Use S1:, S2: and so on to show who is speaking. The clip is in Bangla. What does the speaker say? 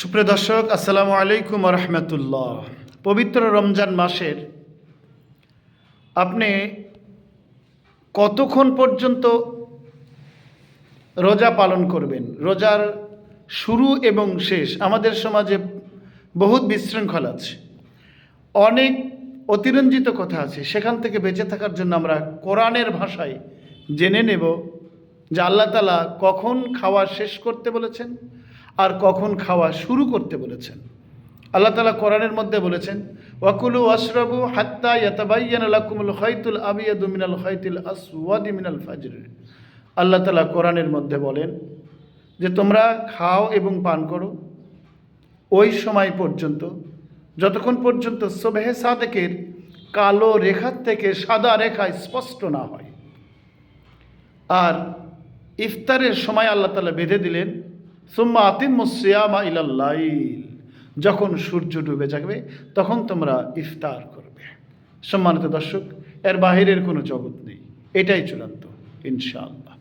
S1: সুপ্রিয় দর্শক, আসসালামু আলাইকুম রহমতুল্লাহ। পবিত্র রমজান মাসের আপনি কতক্ষণ পর্যন্ত রোজা পালন করবেন? রোজার শুরু এবং শেষ আমাদের সমাজে বহুত বিশৃঙ্খল আছে, অনেক অতিরঞ্জিত কথা আছে। সেখান থেকে বেঁচে থাকার জন্য আমরা কোরআনের ভাষায় জেনে নেব যে আল্লাহ তাআলা কখন খাওয়া শেষ করতে বলেছেন আর কখন খাওয়া শুরু করতে বলেছেন। আল্লাহ তাআলা কোরআনের মধ্যে বলেছেন, ওয়াকুলু ওয়াশরাবু হাত্তা ইয়াতাবায়্যানা লাকুমুল খাইতুল আবিয়াদু মিনাল খাইতিল আসওয়াদি মিনাল ফাজর। আল্লাহ তাআলা কোরআনের মধ্যে বলেন যে তোমরা খাও এবং পান করো ওই সময় পর্যন্ত যতক্ষণ পর্যন্ত সুবহে সাদেকের কালো রেখার থেকে সাদা রেখা স্পষ্ট না হয়। আর ইফতারের সময় আল্লাহ তাআলা বেঁধে দিলেন, সুম্মা আতিম্মুস সিয়ামা ইলাল লাইল, যখন সূর্য ডুবে যাবে তখন তোমরা ইফতার করবে। সম্মানিত দর্শক, এর বাহিরের কোনো জগৎ নেই, এটাই চূড়ান্ত ইনশাআল্লাহ।